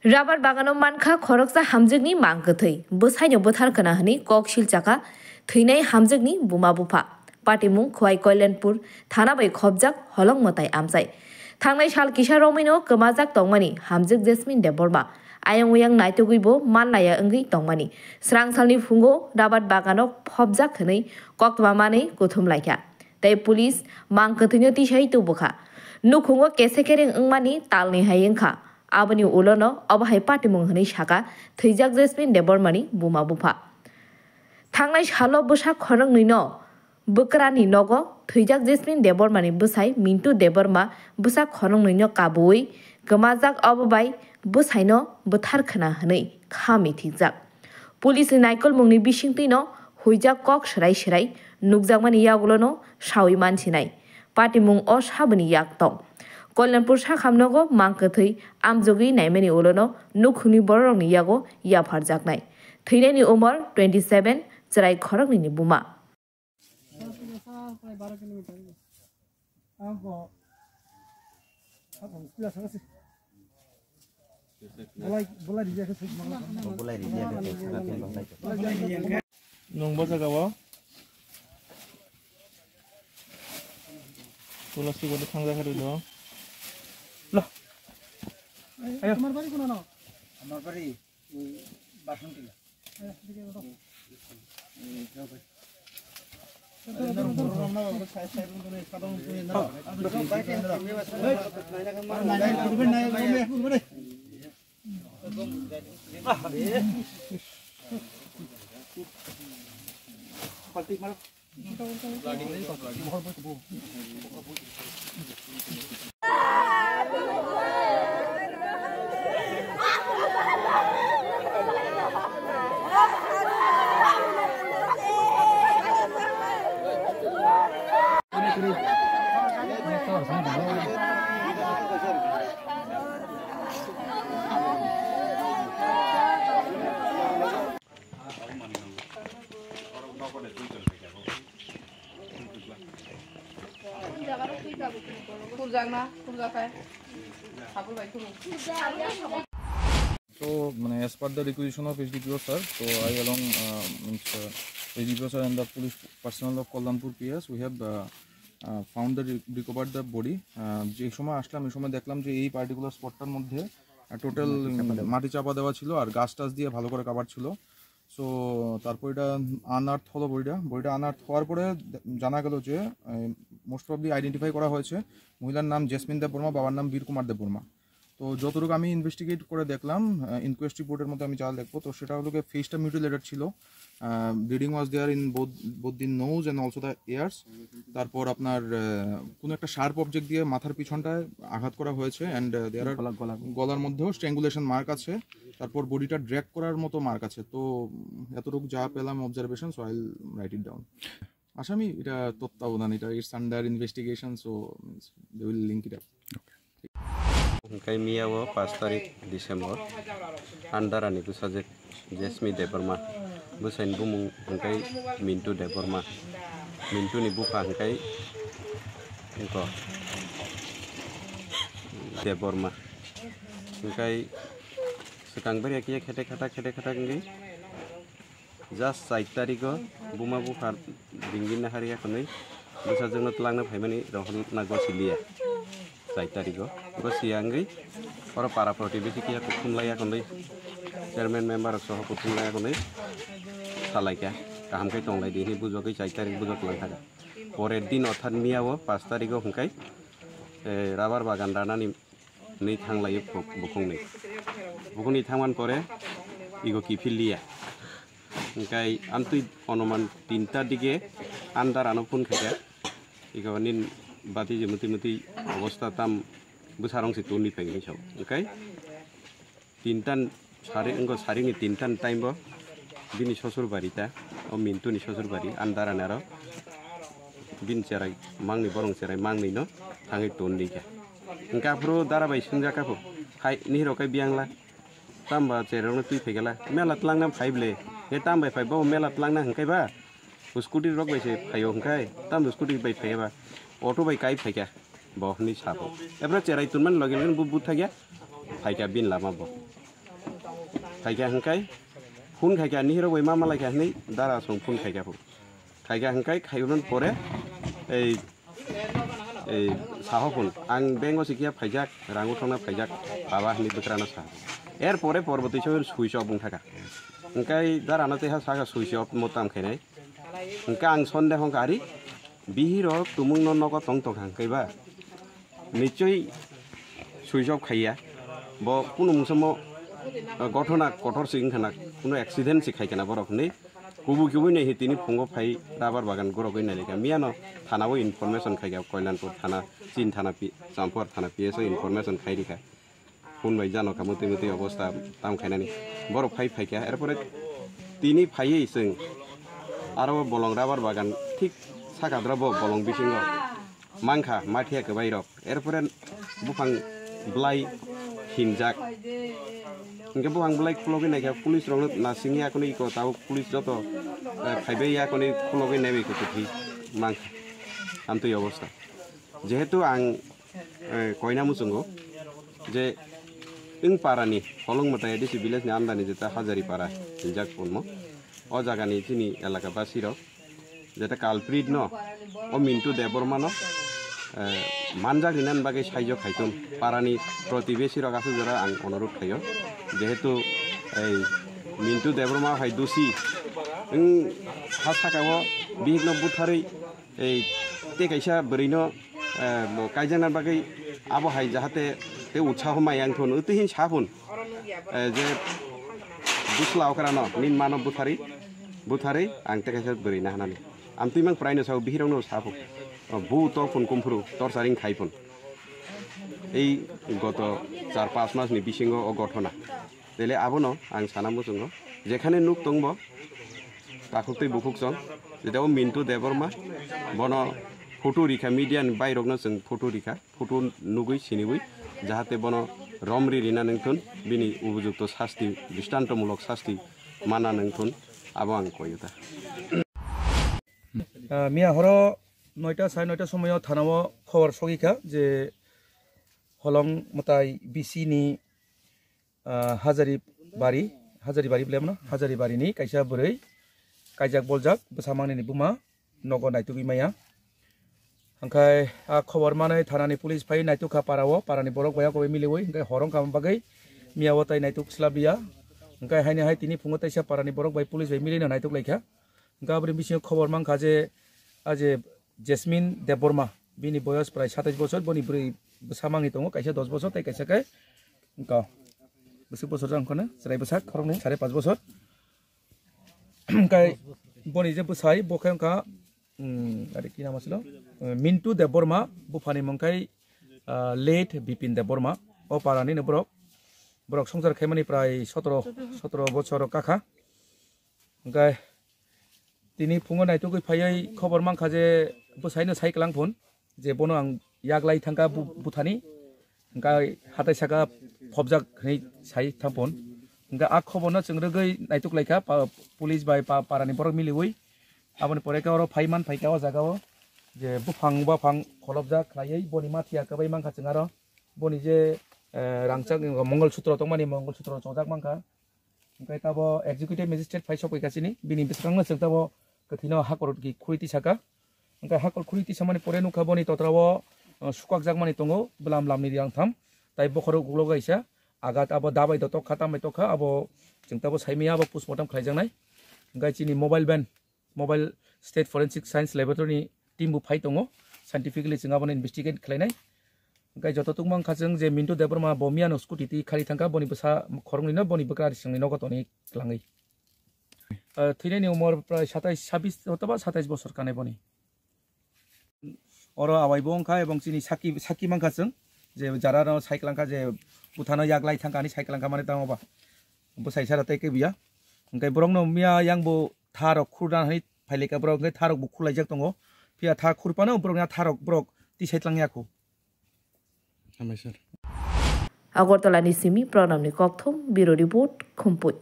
Rabar bagano manka khoroksa hamjagni mangkathai bwsaino bwtharkhana hini koksil chaka thwinai hamjagni buma bufa patimung khwai koilanpur thana bai khobjak holong motai amjai thangnai sal kisa romino kemajak tongmani hamjak Jasmine Deborma ayang uyang naitoguibo manlaya ongui tongmani srang salni fungo rabar bagano phobjak hini koktwamani kuthumlaikha tei police mangkathino tisai tubukha nukhungo kesekereng ongmani talni hayengkha aboni ulono abahai patimung hini saka thwijak Jasmine Debormani buma bufa thangnai salo bwsak khorang nino bwkrani nogo thwijak Jasmine Debormani bwsai Mintu Deborma bwsak khorang nino kabui gmajak ababai bwsaino bwtharkhana hini khami thikjak police naikol mungni bisingtino huijak kok serai nukjakmani yagulono sawi mansinai patimung o saboni yak tong Koilanpur sakhamnogo mangkathai amjogui naimani ulono nukhungni borokni yago yapharjaknai thwinaini umar 27 chrai khorokni buma Nungba jagawa tulasi gode thangja khari do lo ayo তোমার বাড়ি কোন না আমার বাড়ি ওই বাসন্তীলা So, as per the requisition of SDPO sir, so I along SDPO sir and the police personnel of Koilanpur PS, we have found the recovered the body. যে সময় আসলাম এই সময় দেখলাম যে এই পার্টিকুলার স্পটটার মধ্যে টোটাল মাটি চাপা দেওয়া ছিল আর গাছ টাছ দিয়ে ভালো করে কভার ছিল। সো তারপর এটা আনআর্থ হলো বডিটা আনআর্থ হওয়ার পরে জানা গেল যে মোস্ট প্রবলি আইডেন্টিফাই করা হয়েছে মহিলার নাম জেসমিন দেববর্মা, বাবার নাম বীর কুমার দেববর্মা। তো যতটুকু আমি ইনভেস্টিগেট করে দেখলাম ইনকোয়েস্ট রিপোর্টের মধ্যে আমি যা দেখবো তো সেটা হলো ফেসটা মিউটিলেটেড ছিল, bleeding was there in both the nose and also the ears. তারপর আপনার কোনো একটা শার্প অবজেক্ট দিয়ে মাথার পিছনটায় আঘাত করা হয়েছে অ্যান্ড দেয়ার গলার মধ্যেও স্ট্র্যাঙ্গুলেশন মার্ক আছে, তারপর বডিটা ড্র্যাগ করার মতো মার্ক আছে। তো এতটুকু যা পেলাম observation, so I write it down. আসামি এটা তত্ত্বাবধান, এটা it's under investigation, so they will link it up. Hingkai miyawo 5 tarik Desember andarani busajek Jasmine Deborma busain bumung hingkai Mintu Deborma Mintu ni buka hingkai engko Deborma hingkai sekang beri akia khete khata ngi just 4 tariko buma buka dingin na hari akonai busajengno telangna phaimani rohon nago silia 4 tariko go siangri ora para protivisi kia kuthumlaya konai chairman member soho kuthumlaya konai salaika kaham kai tonglai dini bujogai 4 tarik bujok langthaga pore din orthat miyawo 5 tariko hingkai rabar bagan ranani nei thanglai bukungni thangman pore igo kiphilia hingkai antui onoman 3ta dige andar anopun khaka igo nin bati jemuti অবস্থা তাম busarong situni pengi saw okay tintan saring ni tintan time bo bini sosur barita o Mintu ni sosur bari andaran aro bin cerai mangni borong cerai mangni no thangi tonni ka engka pro dara bai sunja ka po khai ni ro kai biangla tamba cerong tui phegala mela tlangnam phaible he tam bai phai bo mela tlangna hangkai ba scooty rok bai se phayo hangkai tam scooty bai phaiba auto bai kai phaika bohni sabo ebra cerai tunman login bu butha gya phaika bin lama bo खायगा हंकाय फुन खायगा निहिरो बै मा मालाय खाहनै दारा सं फुन खायगाखौ खायगा हंकाय खायगोन परे এই সাহফুন আং বেঙ্গ সিকিয়া ফাইজাক রাঙু থানা ফাইজাক বাবা হনি বকরানা सा এরপরে পরবর্তী সময় সুইচ অফ বুং থাকা ओंखाय दाराना तेहा सागा सुइच अफ मताम खायनाय ओंखा आं सन्देह हंकारि बिहिर तुमुं नग तंग तंग हांखायबा निश्चय सुइच अफ खाइया ब कुनु मुसम घटना कठोर सिं खाना कुनु एक्सिडेंट सि खायखाना बरखनै कुबु कुबु नै हितिनि फंगो फाइ राबार बागान गरगै नायलेका मियानो थानाबो इनफरमेशन खायगा कल्याणपुर थाना चीन थाना पि जामपुर थाना पिएसओ इनफरमेशन खायरिका फुन बाय जानो कामते मते अवस्था ताम खायनानि बर फाइ फाइका एरपरे तिनि फाइयै जों आरो बलं राबार बागान ठीक सागाद्रा बलं बिसिंग मांखा माथिया गबाइर एरपरे बुफां ब्लाइ हिनजाक इनके बुफां ब्लाइ खुलगै नायका पुलिस रंग नासिंगि आकनि इको ताव पुलिस जत फाइबै आकनि खुलगै नायबै को थि मांखा आमतै अवस्था जेहेतु आं कयना मुसुंगो जे इन पारानि हलं मताय डिसि विलेजनि आमदानि जेता हाजारि पारा हिनजाक पनमो अ जागानि तिनि एलाका बासिर जेता कालप्रिट न अ मिन्टु देबरमा न मानजाक रिनान बागै साइजो खायतुन पारानि प्रतिबेसिर गासै जरा आं अनुरोध खायो जेहेतु এই मिन्टु देबरमा हाय दुसि इन हा साकाव बिहिग्न बुथारै এই तेकाइसा बोरैनो कायजाना बागै आबो हाय जाहाते ते उत्साह मायांथुन उतहिन साफुन जे दुसला अकरानो निन मानव बुथारै आं तेकाइसा बोरैना हानानि आमतुइमां प्रायनो साव बिहिरावनो साफु बु तो फुन कुमफ्रु टर्चारिं खाइफुन এই গত 4-5 মাসनि बिसिंग अ घटना तेले आबोनो आं सानामो जोंगो जेखाने नुक दंबो ताखुतै बुखुकजों जेदाव मिन्टु देबरमा बनो फटो रिखा मीडियानि बायरगनो जों फटो नुगै सिनिबै जाहाते बनो रमरि रिना नोंथुन बिनि उपयुक्त शास्ति दृष्टान्तमूलक शास्ति माना नोंथुन आबो आं कयोदा मिया हरो 9टा 9:30 समायाव थानाव खबर सगिखा जे हलं मताय बिसिनि हाजारि बारि ब्लेमनो हाजारि बारिनि कायसा बोरै कायजाक बलजाक बसामांनि बुमा नग नायतुगि माया ओंखाय आ खबर माने थानानि पुलिस फाइ नायतुखा पारानि बरक बाया गय मिलेवै ओंखाय हरं काम बागै मियाव ताय नायतुक स्लाबिया ओंखाय हायने हाय तिनि फुङो तायसा पारानि बरक बाय पुलिस बाय मिलेनो नायतुक लायखा गाबरि बिसिङाव खबर मांखा जे आजे जेसमिन देबबर्मा बिनि बयस प्राय 27 बছর बनि ब्रै बसामांनि दङ कायसा 10 बছর ताय कायसा काय ओंका बसु बছর जांखनो सराय बसा खरंनि 5.5 बছর ओंखाय बनि जे बसाय बखाय ओंका आरे कि नाम आछिल मिन्टु देबबर्मा बुफानि मंखाय लेट बिपिन देबबर्मा अ पारानि ब्रक संसार खायमानि प्राय 17 बছর काखा ओंखाय तिनि फुङो नायतुगै फायै खबर मांखा जे बसायनो साइकलां फुन जे बनो आं यागलाय थांगा बुथानि ओंखाय हाथाय सागा फबजाक नै साइ थांफोन ओंखाय आ खबरनो जों रोगै नायतुक लायखा पुलिस बाय पारानि बरक मिलिवै आबनि परेकाव फाइमान फाइकाव जागाव जे बुफां खलबजा खायै बनि माथिया कबाय मांखा जों आरो बनि जे रांचाक मंगलसूत्र तंमानि मंगलसूत्र चौजाक मांखा ओंखाय ताबो एक्जिक्यूटिव मेजिस्ट्रेट फाइ सफैगासिनि बिनि बेसेबांनो जों ताबो कथिनो हाकर कि खुरिति साका ओंखाय हाकर खुरिति सामानि परे नुखा बनि तत्राव सुकाक जागमानि तंगो ब्लाम लामनि रियां थाम ताइ बखरो गुलो गाइसा आगात आबो दाबाय दत खातामै तखा आबो जों ताबो साइमिया आबो पोस्टमर्टम खालायजांनाय ओंखाय चिनि mobile state forensic science laboratory team बु फाइ दङ साइंटिफिकली जों आबो इनभेस्टिगेट खालायनाय ओंखाय जततुक मांखा जों जे मिन्टु देबबर्मा बमियानो स्कुटी ति खारि थांगा बनि बसा खरंनिनो बनि बक्रारि सिंनि नगतनि लाङै थैनायनि उमर प्राय 26 अथवा 27 बছর काने बनि और आवाइबो ओंखा एबं चिनि साकी मांखा जों जे जारा साइकलांखा जे बुथानो यागलाय थांगानि साइकलांखा माने तांबा बसाय सारातै के बिया ओंखाय ब्रंनो मिया यांबो थारक खुरनानै फाइलेका ब्रक ओंखाय थारक बु खुलायजाक दङ फिया था खुरपानो ब्रंया थारक ब्रक ति साइतलांयाखौ আগরতলাनि सिमी प्रणबनि ककथम बिरो रिपोर्ट खुम्पुट।